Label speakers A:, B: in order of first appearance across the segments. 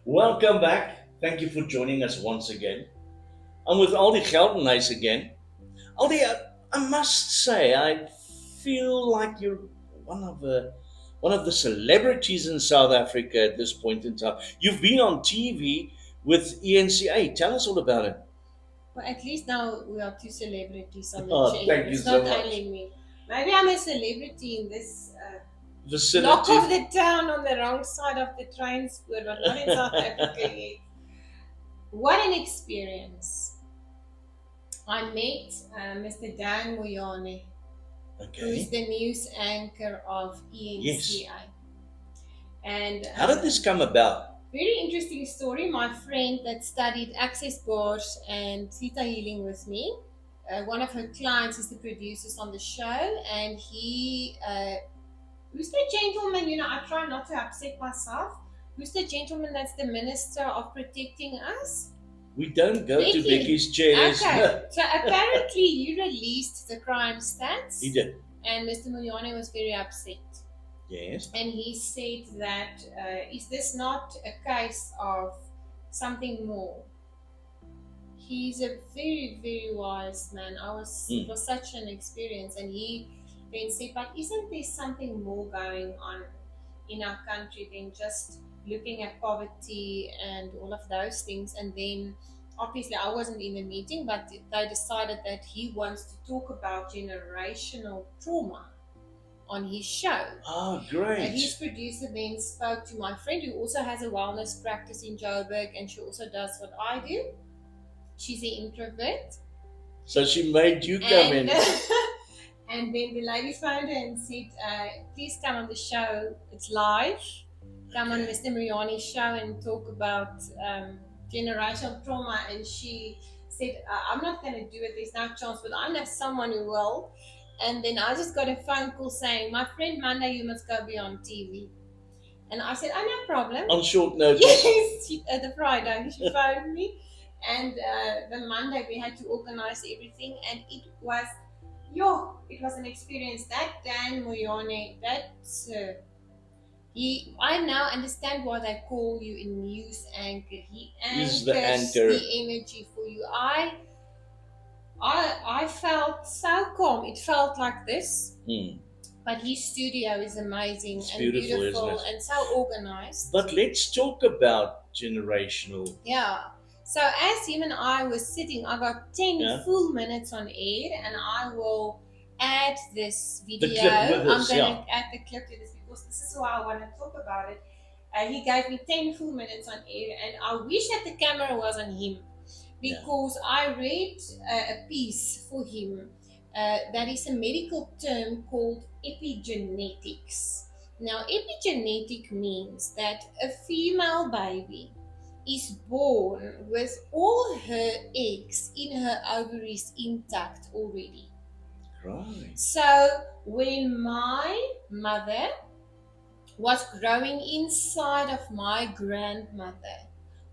A: Welcome back. Thank you for joining us once again. I'm with Aldi Geldenhuis again. Aldi, I must say, I feel like you're one of the one of the celebrities in South Africa at this point in time. You've been on TV with ENCA. Tell us all about it.
B: Well, at least now we are two celebrities on the
A: Oh,
B: chain.
A: thank you
B: It's
A: so
B: not
A: much.
B: only me. Maybe I'm a celebrity in this block
A: Vicinity.
B: of the town on the wrong side of the train spur, but not in South Africa yet. What an experience. I met Mr. Dan Moyane, who is
A: Okay.
B: the news anchor of
A: Yes.
B: ENCI. And
A: How did this come about?
B: very interesting story. My friend that studied access bars and theta healing with me, one of her clients is the producers on the show, and who's the gentleman? I try not to upset myself. Who's the gentleman that's the minister of protecting us?
A: We don't go to
B: Becky.
A: Becky's chairs.
B: Okay, so apparently you released the crime stats,
A: He did.
B: and Mr. Moyane was very upset.
A: Yes.
B: And he said that is this not a case of something more? He's a very very wise man. It
A: Mm.
B: was such an experience, and he then said, but isn't there something more going on in our country than just looking at poverty and all of those things? And then obviously I wasn't in the meeting, but they decided that he wants to talk about generational trauma on his show.
A: Ah,
B: His
A: great.
B: producer then spoke to my friend who also has a wellness practice in Joburg, and she also does what I do. She's an introvert.
A: So she made you come
B: And
A: in.
B: and then the lady phoned her and said, please come on the show. It's live. Come on Mr. Mariani's show and talk about generational trauma. And she said, I'm not going to do it. There's no chance, but I know someone who will. And then I just got a phone call saying, my friend Monday, you must go be on TV. And I said, oh, no problem.
A: On short notice.
B: Yes, the Friday she phoned me, and the Monday we had to organize everything, and it was an experience. That Dan Moyane, I now understand why they call you a news anchor. He
A: He's
B: anchors
A: the anchor.
B: the energy for you. I felt so calm. It felt like this.
A: Hmm.
B: But his studio is amazing
A: It's
B: and
A: beautiful, isn't
B: beautiful
A: it?
B: and so organized.
A: But let's talk about generational.
B: Yeah. So as him and I were sitting, I got 10
A: Yeah.
B: full minutes on air, and I will add this
A: The
B: video.
A: clip with
B: I'm
A: us,
B: going
A: yeah.
B: to add the clip to this because this is why I want to talk about it. He gave me 10 full minutes on air, and I wish that the camera was on him because I read a piece for him that is a medical term called epigenetics. Now, epigenetic means that a female baby is born with all her eggs in her ovaries intact already.
A: Right.
B: So, when my mother was growing inside of my grandmother,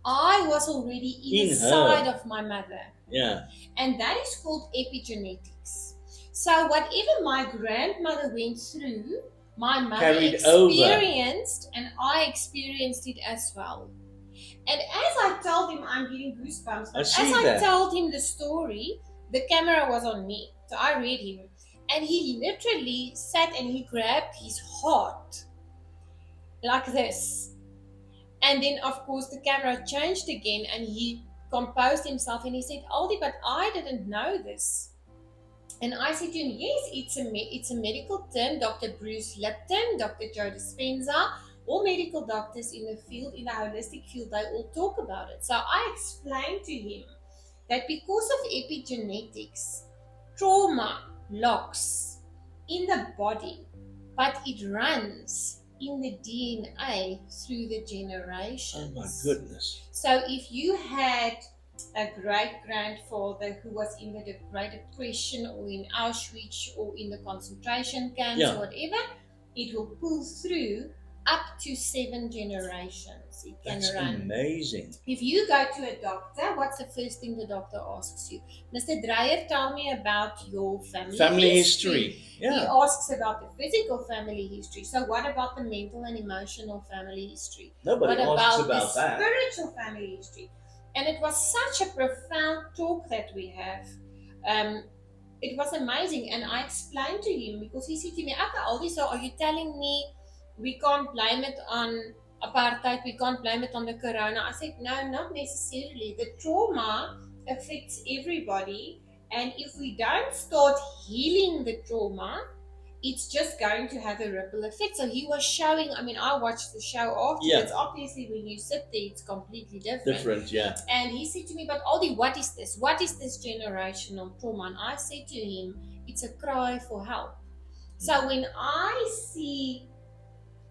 B: I was already inside of my mother.
A: Yeah.
B: And that is called epigenetics. So, whatever my grandmother went through, my mother
A: Carried over.
B: experienced, and I experienced it as well. And as I told him, I'm getting goosebumps. But
A: see
B: as I
A: that.
B: told him the story, the camera was on me. So I read him. And he literally sat and he grabbed his heart like this. And then, of course, the camera changed again and he composed himself and he said, Aldi, but I didn't know this. And I said to him, yes, it's a medical term. Dr. Bruce Lipton, Dr. Joe Dispenza, all medical doctors in the field, in the holistic field, they all talk about it. So I explained to him that because of epigenetics, trauma locks in the body, but it runs in the DNA through the generations.
A: Oh my goodness.
B: So if you had a great grandfather who was in the Great Depression or in Auschwitz or in the concentration camps or whatever, it will pull through up to 7 generations it can
A: That's
B: run.
A: amazing.
B: If you go to a doctor, what's the first thing the doctor asks you? Mr. Dreyer, tell me about your
A: Family history.
B: He
A: Yeah.
B: asks about the physical family history. So what about the mental and emotional family history?
A: Nobody
B: What
A: asks
B: about the
A: about that.
B: spiritual family history? And it was such a profound talk that we have. It was amazing. And I explained to him, because he said to me, "Okay, Aldi, so are you telling me we can't blame it on apartheid, we can't blame it on the corona?" I said, no, not necessarily. The trauma affects everybody. And if we don't start healing the trauma, it's just going to have a ripple effect. So he was showing, I mean, I watched the show afterwards.
A: Yeah.
B: Obviously, when you sit there, it's completely different.
A: Different, yeah.
B: And he said to me, "But Aldi, what is this? What is this generational trauma?" And I said to him, it's a cry for help. So when I see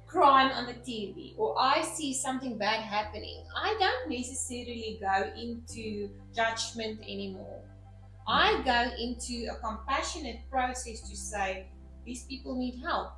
B: crime on the TV or I see something bad happening, I don't necessarily go into judgment anymore. I go into a compassionate process to say, these people need help.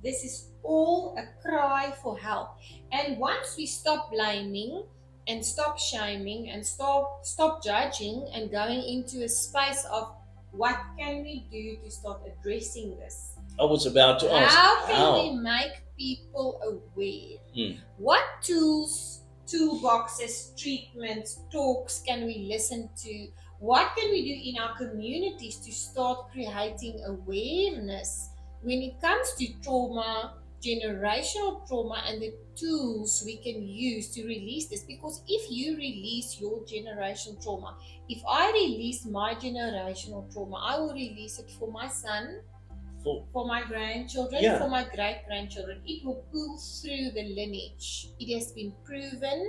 B: This is all a cry for help. And once we stop blaming and stop shaming and stop judging and going into a space of what can we do to start addressing this?
A: I was about to ask.
B: How can we make people aware? What tools, toolboxes, treatments, talks can we listen to? What can we do in our communities to start creating awareness when it comes to trauma, generational trauma, and the tools we can use to release this? Because if you release your generational trauma, if I release my generational trauma, I will release it for my son, for my grandchildren,
A: Yeah.
B: for my great-grandchildren. It will pull through the lineage. It has been proven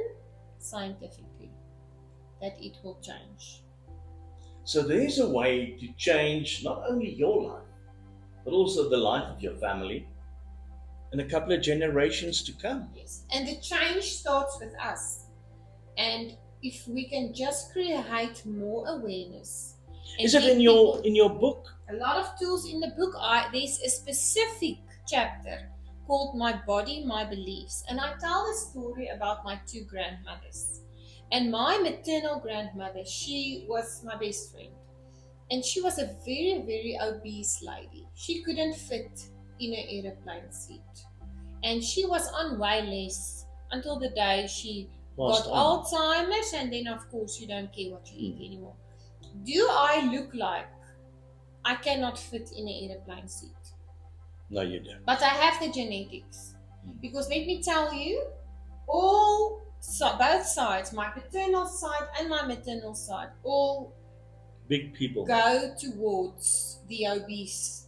B: scientifically that it will change.
A: So there's a way to change not only your life, but also the life of your family and a couple of generations to come.
B: Yes. And the change starts with us. And if we can just create more awareness.
A: Is it in your book?
B: A lot of tools in the book. There's a specific chapter called My Body, My Beliefs. And I tell the story about my 2 grandmothers. And my maternal grandmother, she was my best friend. And she was a very, very obese lady. She couldn't fit in an aeroplane seat. And she was on wireless until the day she got Alzheimer's. And then, of course, you don't care what you eat anymore. Do I look like I cannot fit in an aeroplane seat?
A: No, you don't.
B: But I have the genetics. Because let me tell you, both sides, my paternal side and my maternal side, all
A: big people
B: go towards the obese.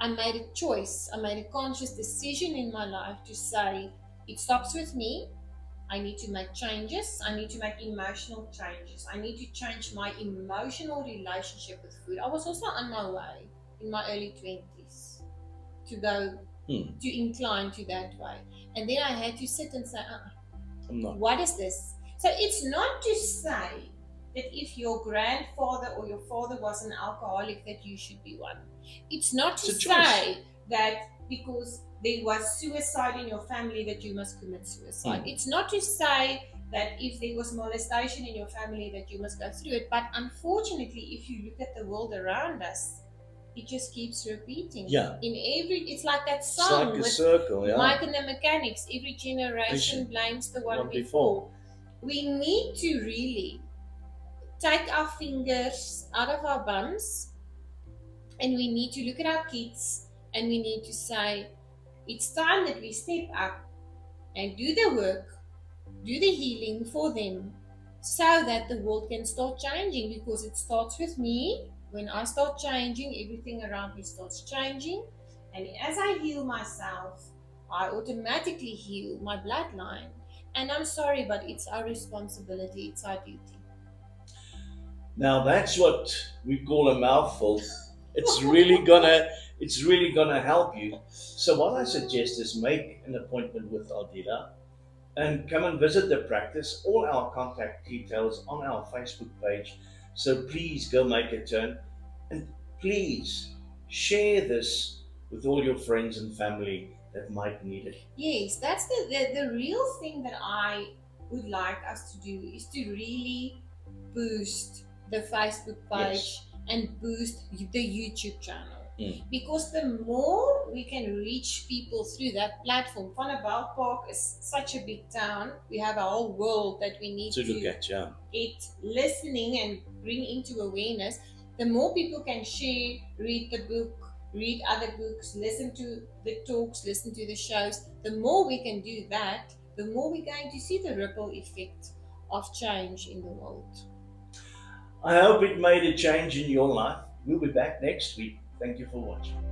B: I made a choice. I made a conscious decision in my life to say, it stops with me. I need to make changes. I need to make emotional changes. I need to change my emotional relationship with food. I was also on my way in my early 20s to go to incline to that way. And then I had to sit and say,
A: I'm not.
B: What is this? So it's not to say that if your grandfather or your father was an alcoholic that you should be one. It's not to say that because there was suicide in your family that you must commit suicide. It's not to say that if there was molestation in your family that you must go through it. But unfortunately, if you look at the world around us, it just keeps repeating.
A: Yeah.
B: It's like that
A: It's
B: song
A: like a
B: with
A: circle, yeah.
B: Mike and the Mechanics. Every generation blames the one before. We need to really take our fingers out of our bums and we need to look at our kids and we need to say, it's time that we step up and do the work, do the healing for them so that the world can start changing, because it starts with me. When I start changing, everything around me starts changing. And as I heal myself, I automatically heal my bloodline. And I'm sorry, but it's our responsibility, it's our duty.
A: Now that's what we call a mouthful. It's really gonna help you. So what I suggest is make an appointment with Ardila and come and visit the practice. All our contact details on our Facebook page. So please go make a turn, and please share this with all your friends and family that might need it.
B: Yes, that's the real thing that I would like us to do is to really boost the Facebook page and boost the YouTube channel.
A: Mm.
B: Because the more we can reach people through that platform, Vanderbilt Park is such a big town. We have a whole world that we need
A: To
B: to
A: look at, yeah.
B: get listening and bring into awareness. The more people can share, read the book, read other books, listen to the talks, listen to the shows, the more we can do that, the more we're going to see the ripple effect of change in the world.
A: I hope it made a change in your life. We'll be back next week. Thank you for watching.